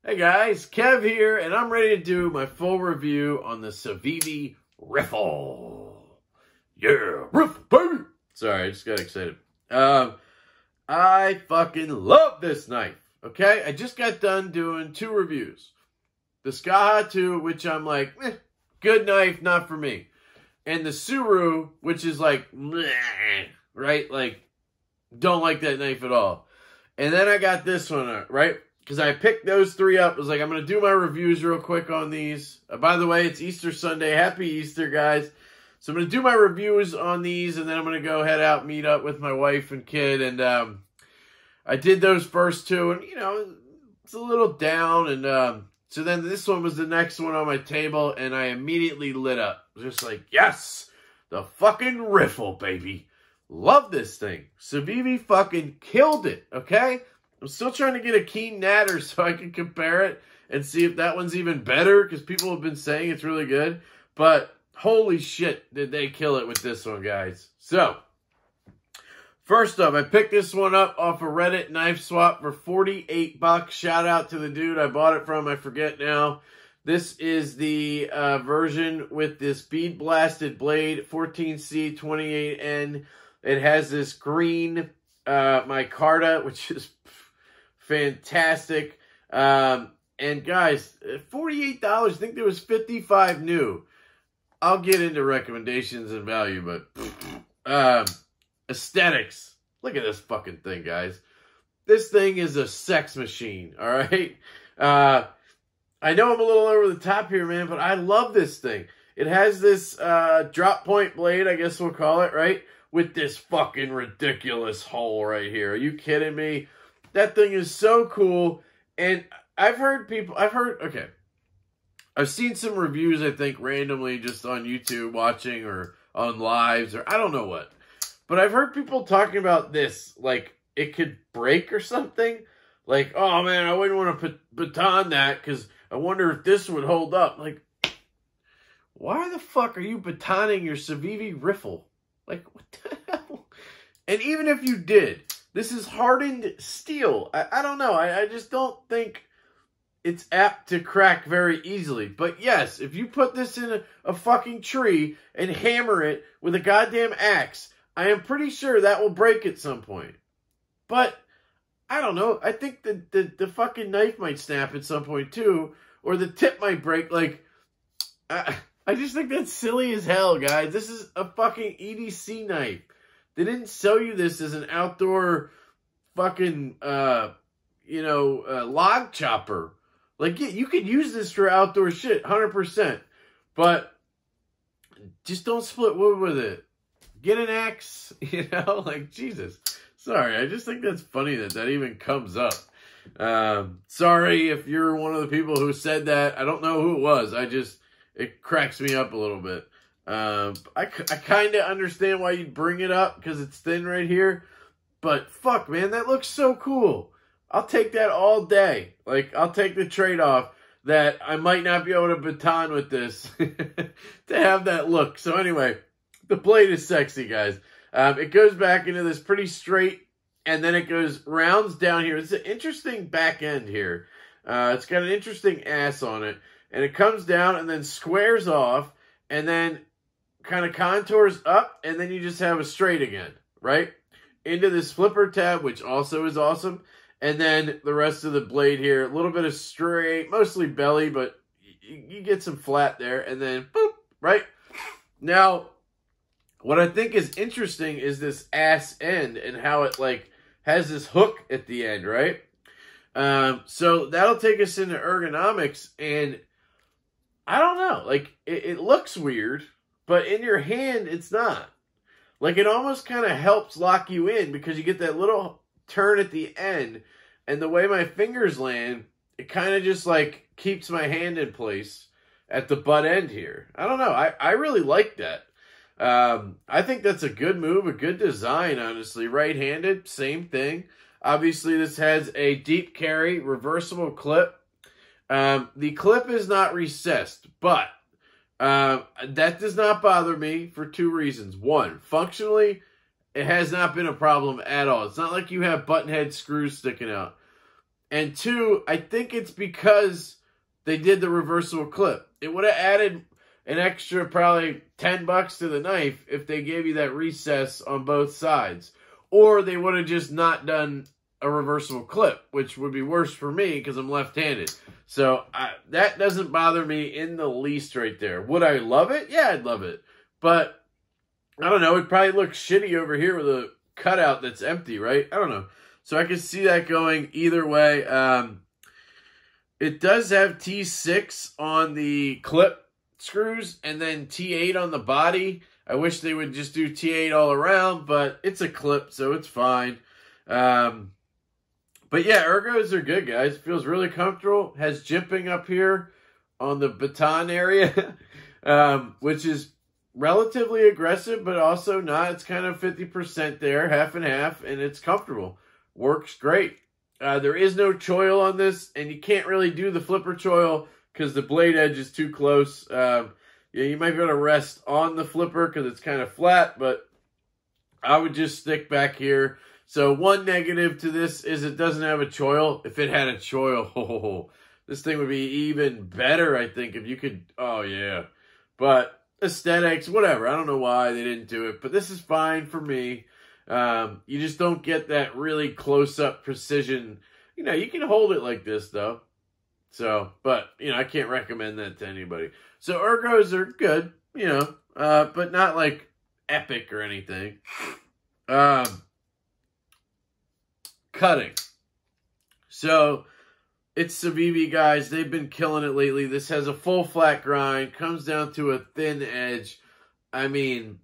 Hey guys, Kev here, and I'm ready to do my full review on the Civivi Riffle. Yeah, Riffle, baby! Sorry, I just got excited. I fucking love this knife, okay? I just got done doing 2 reviews. The Skaha 2, which I'm like, good knife, not for me. And the Suru, which is like, right? Like, don't like that knife at all. And then I got this one, right? Because I picked those 3 up. I was like, I'm going to do my reviews real quick on these. By the way, it's Easter Sunday. Happy Easter, guys. So I'm going to do my reviews on these, and then I'm going to go head out, meet up with my wife and kid. And I did those first 2, and, you know, it's a little down. And so then this one was the next one on my table, and I immediately lit up. Just like, yes, the fucking Riffle, baby. Love this thing. Civivi fucking killed it, okay? I'm still trying to get a keen natter so I can compare it and see if that one's even better, because people have been saying it's really good. But holy shit, did they kill it with this one, guys. So, first up, I picked this one up off of Reddit Knife Swap for 48 bucks. Shout out to the dude I bought it from. I forget now. This is the version with this bead blasted blade, 14C 28N. It has this green micarta, which is fantastic. And guys, $48. I think there was 55 new. I'll get into recommendations and value, but aesthetics. Look at this fucking thing, guys. This thing is a sex machine, all right? I know I'm a little over the top here, man, but I love this thing. It has this drop point blade, I guess we'll call it, right? With this fucking ridiculous hole right here. Are you kidding me? That thing is so cool. And I've seen some reviews, I think, randomly just on YouTube watching or on lives or I don't know what. But I've heard people talking about this, like it could break or something. Like, oh man, I wouldn't want to baton that because I wonder if this would hold up. Like, why the fuck are you batoning your Civivi Riffle? Like, what the hell? And even if you did, this is hardened steel. I don't know. I just don't think it's apt to crack very easily. But yes, if you put this in a fucking tree and hammer it with a goddamn axe, I am pretty sure that will break at some point. But I don't know. I think the fucking knife might snap at some point too. Or the tip might break. Like, I just think that's silly as hell, guys. This is a fucking EDC knife. They didn't sell you this as an outdoor fucking, log chopper. Like, yeah, you could use this for outdoor shit, 100%. But just don't split wood with it. Get an axe, like, Jesus. Sorry, I just think that's funny that even comes up. Sorry if you're one of the people who said that. I don't know who it was. It cracks me up a little bit. I kind of understand why you'd bring it up because it's thin right here. But fuck, man, that looks so cool. I'll take that all day. Like, I'll take the trade-off that I might not be able to baton with this to have that look. So anyway, the blade is sexy, guys. It goes back into this pretty straight, and then it goes rounds down here. It's an interesting back end here. It's got an interesting ass on it. And it comes down and then squares off and then kind of contours up, and then you just have a straight again, right? Into this flipper tab, which also is awesome. And then the rest of the blade here, a little bit of straight, mostly belly, but you get some flat there. And then, boop, right? Now, what I think is interesting is this ass end and how it, like, has this hook at the end, right? So that'll take us into ergonomics, and I don't know, like, it looks weird, but in your hand, it's not. Like, it almost kind of helps lock you in because you get that little turn at the end, and the way my fingers land, it kind of just, like, keeps my hand in place at the butt end here. I don't know. I really like that. I think that's a good move, a good design, honestly. Right-handed, same thing. Obviously, this has a deep carry, reversible clip. The clip is not recessed, but that does not bother me for 2 reasons. One, functionally, it has not been a problem at all. It's not like you have button head screws sticking out. And two, I think it's because they did the reversible clip. It would have added an extra probably $10 to the knife if they gave you that recess on both sides. Or they would have just not done a reversible clip, which would be worse for me because I'm left-handed. So that doesn't bother me in the least right there. Would I love it? Yeah, I'd love it. But, I don't know, it'd probably look shitty over here with a cutout that's empty, right? I don't know. So I can see that going either way. It does have T6 on the clip screws and then T8 on the body. I wish they would just do T8 all around, but it's a clip, so it's fine. But yeah, ergos are good, guys. Feels really comfortable. Has jimping up here on the baton area, which is relatively aggressive, but also not. It's kind of 50% there, half and half, and it's comfortable. Works great. There is no choil on this, and you can't really do the flipper choil because the blade edge is too close. Yeah, you might be able to rest on the flipper because it's kind of flat, but I would just stick back here. So one negative to this is it doesn't have a choil. If it had a choil, this thing would be even better, I think, if you could. Oh, yeah. But aesthetics, whatever. I don't know why they didn't do it, but this is fine for me. You just don't get that really close-up precision. You know, you can hold it like this, though. So, but, you know, I can't recommend that to anybody. So, ergos are good, you know, but not, like, epic or anything. Cutting. So, it's Civivi, guys. They've been killing it lately. This has a full flat grind, comes down to a thin edge. I mean,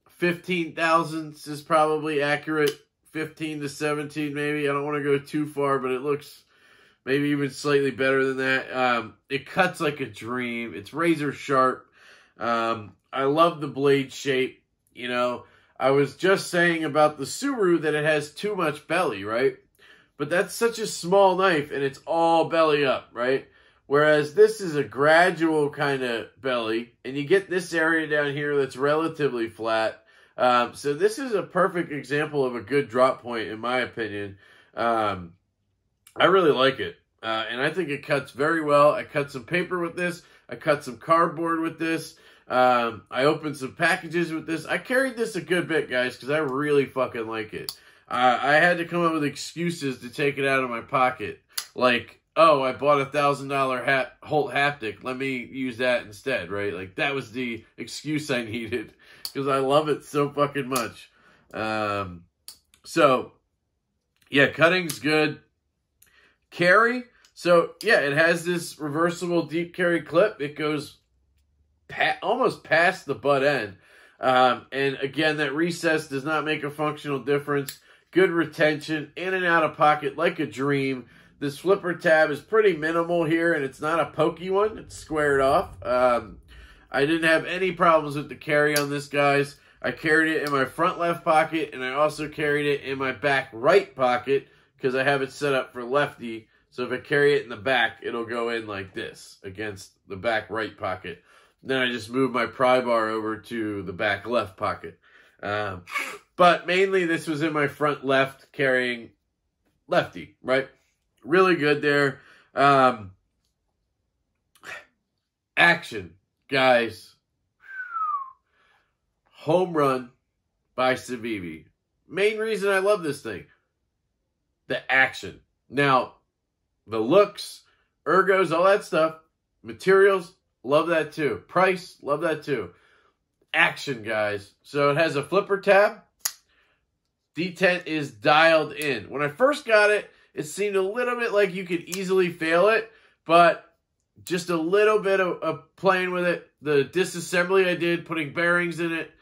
15 thousandths is probably accurate. 15 to 17 maybe. I don't want to go too far, but it looks maybe even slightly better than that. It cuts like a dream. It's razor sharp. I love the blade shape. You know, I was just saying about the Suru that it has too much belly, right? But that's such a small knife, and it's all belly up, right? Whereas this is a gradual kind of belly, and you get this area down here that's relatively flat. So this is a perfect example of a good drop point, in my opinion. I really like it, and I think it cuts very well. I cut some paper with this. I cut some cardboard with this. I opened some packages with this. I carried this a good bit, guys, because I really fucking like it. I had to come up with excuses to take it out of my pocket. Like, oh, I bought a $1,000 Holt haptic. Let me use that instead, right? Like, that was the excuse I needed because I love it so fucking much. So, yeah, cutting's good. Carry. So, yeah, it has this reversible deep carry clip. It goes almost past the butt end. And, again, that recess does not make a functional difference. Good retention, in and out of pocket like a dream. This flipper tab is pretty minimal here, and it's not a pokey one. It's squared off. I didn't have any problems with the carry on this, guys. I carried it in my front left pocket, and I also carried it in my back right pocket because I have it set up for lefty. So if I carry it in the back, it'll go in like this against the back right pocket. Then I just move my pry bar over to the back left pocket. But mainly this was in my front left carrying lefty, right? Really good there. Action, guys. Home run by Civivi. Main reason I love this thing. The action. Now, the looks, ergos, all that stuff, materials, love that too. Price, love that too. Action, guys. So it has a flipper tab. Detent is dialed in. When I first got it, it seemed a little bit like you could easily fail it, but just a little bit of playing with it. The disassembly I did, putting bearings in it,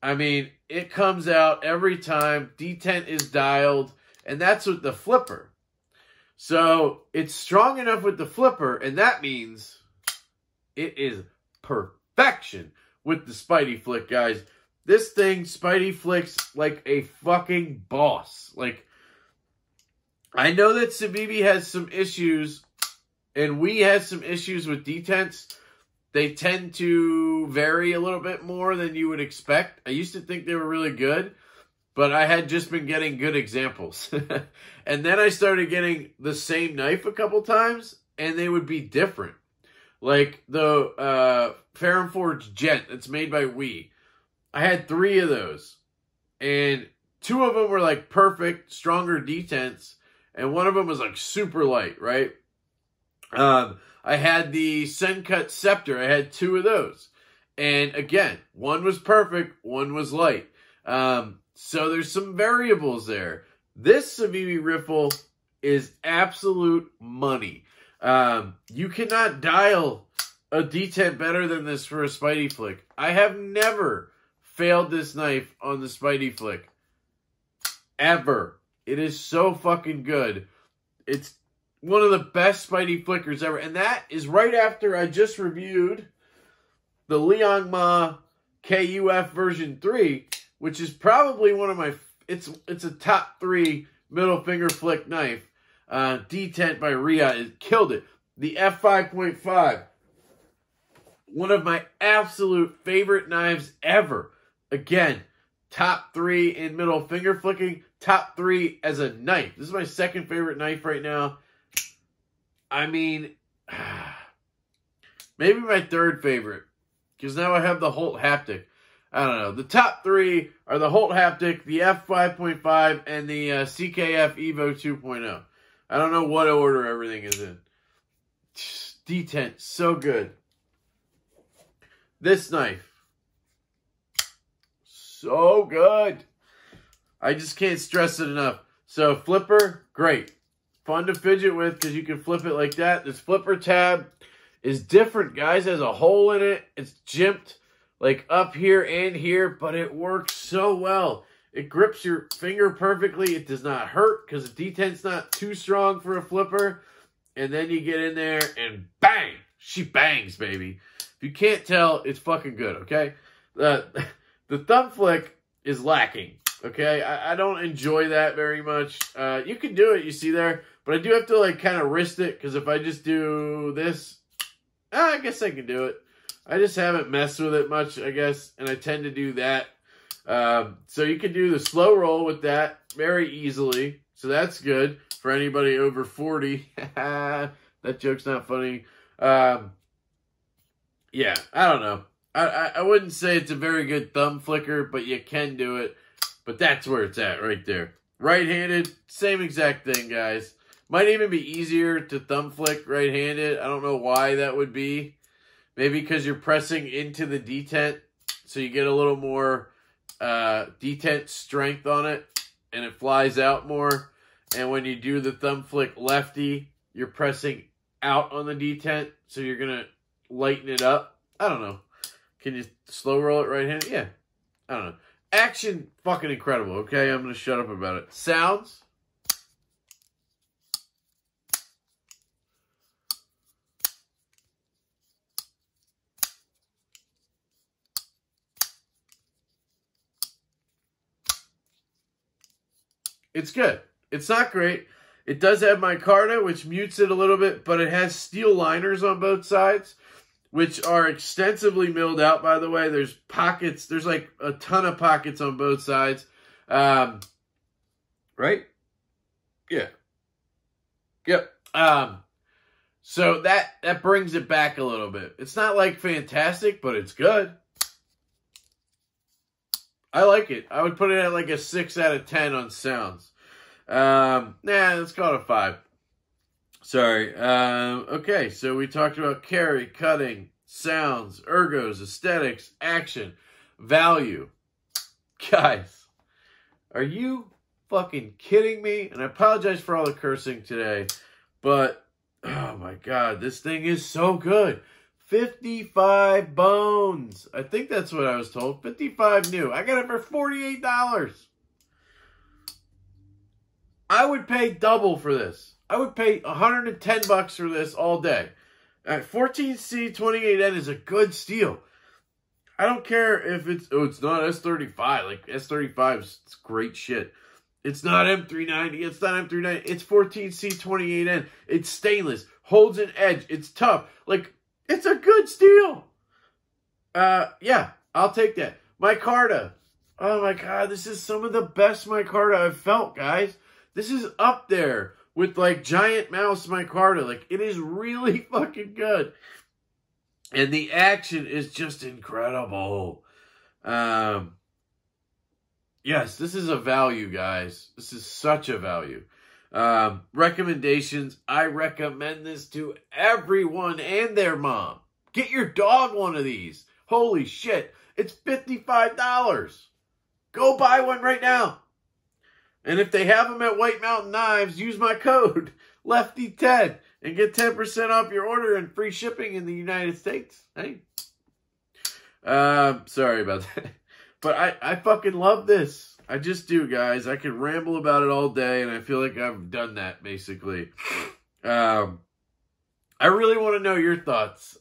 I mean, it comes out every time. Detent is dialed, and that's with the flipper. So it's strong enough with the flipper, and that means it is perfection with the Spidey flick, guys. This thing, Spidey flicks like a fucking boss. Like, I know that Civivi has some issues, and we had some issues with detents. They tend to vary a little bit more than you would expect. I used to think they were really good. but I had just been getting good examples. And then I started getting the same knife a couple times, and they would be different. Like the Ferrum Forge Gent that's made by Wii. I had 3 of those. And 2 of them were like perfect, stronger detents. And one of them was like super light, right? I had the Sencut Scepter. I had 2 of those. And again, one was perfect, one was light. So there's some variables there. This Civivi Riffle is absolute money. You cannot dial a detent better than this for a Spidey flick. I have never failed this knife on the Spidey flick. Ever. It is so fucking good. It's one of the best Spidey flickers ever. And that is right after I just reviewed the Liangma KUF version 3, which is probably one of my, it's a top 3 middle finger flick knife. Detent by Ria, it killed it. The F5.5, one of my absolute favorite knives ever. Again, top 3 in middle finger flicking, top 3 as a knife. This is my second favorite knife right now. I mean, maybe my third favorite, because now I have the Holt Haptic. I don't know. The top 3 are the Holt Haptic, the F5.5, and the CKF Evo 2.0. I don't know what order everything is in. Detent, so good. This knife, so good. I just can't stress it enough. So flipper, great. Fun to fidget with because you can flip it like that. This flipper tab is different, guys. It has a hole in it. It's jimped like up here and here, but it works so well. It grips your finger perfectly. It does not hurt because the detent's not too strong for a flipper. And then you get in there and bang! She bangs, baby. If you can't tell, it's fucking good, okay? The thumb flick is lacking, okay? I don't enjoy that very much. You can do it, you see there. But I do have to, like, kind of wrist it. Because if I just do this, I guess I can do it. I just haven't messed with it much, I guess. And I tend to do that. So you can do the slow roll with that very easily. So that's good for anybody over 40. That joke's not funny. Yeah, I don't know. I wouldn't say it's a very good thumb flicker, but you can do it. But that's where it's at right there. Right-handed, same exact thing, guys. Might even be easier to thumb flick right-handed. I don't know why that would be. Maybe because you're pressing into the detent, so you get a little more detent strength on it, and it flies out more. And when you do the thumb flick lefty, you're pressing out on the detent, so you're going to lighten it up. I don't know. Can you slow roll it right-handed? Yeah. I don't know. Action, fucking incredible, okay? I'm going to shut up about it. Sounds. It's good. It's not great. It does have micarta, which mutes it a little bit, but it has steel liners on both sides, which are extensively milled out, by the way. There's pockets. There's like a ton of pockets on both sides. Right? Yeah. Yep. So that brings it back a little bit. It's not like fantastic, but it's good. I like it. I would put it at like a 6 out of 10 on sounds. Let's call it a 5. Sorry. Okay, so we talked about carry, cutting, sounds, ergos, aesthetics, action, value. Guys, are you fucking kidding me? And I apologize for all the cursing today, but oh my god, this thing is so good. 55 bones. I think that's what I was told. 55 new. I got it for $48. I would pay double for this. I would pay $110 for this all day. 14C28N is a good steal. I don't care if it's not S35. Like S35 is great shit. It's not M390. It's not M390. It's 14C28N. It's stainless. Holds an edge. It's tough. Like, it's a good steal. Yeah, I'll take that. Micarta. Oh my God, this is some of the best micarta I've felt, guys. This is up there with like giant mouse micarta. Like, it is really fucking good. And the action is just incredible. Yes, this is a value, guys. This is such a value. Recommendations. I recommend this to everyone and their mom. Get your dog one of these. Holy shit. It's $55. Go buy one right now. And if they have them at White Mountain Knives, use my code, Lefty10, and get 10% off your order and free shipping in the United States. Hey. Sorry about that. But I fucking love this. I just do, guys. I can ramble about it all day, and I feel like I've done that, basically. I really want to know your thoughts.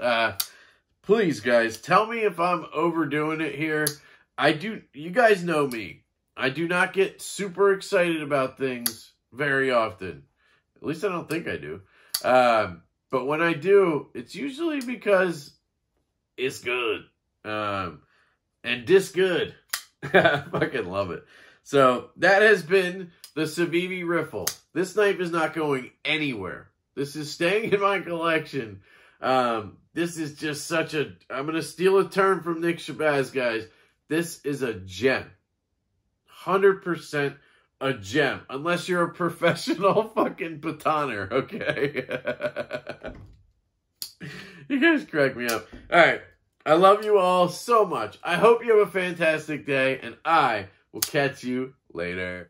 Please, guys, tell me if I'm overdoing it here. You guys know me. I do not get super excited about things very often. At least I don't think I do. But when I do, it's usually because it's good. And this good. I fucking love it. So that has been the Civivi Riffle. This knife is not going anywhere. This is staying in my collection. This is just such a... I'm going to steal a term from Nick Shabazz, guys. This is a gem. 100% a gem. Unless you're a professional fucking batoner, okay? You guys crack me up. All right. I love you all so much. I hope you have a fantastic day, and I will catch you later.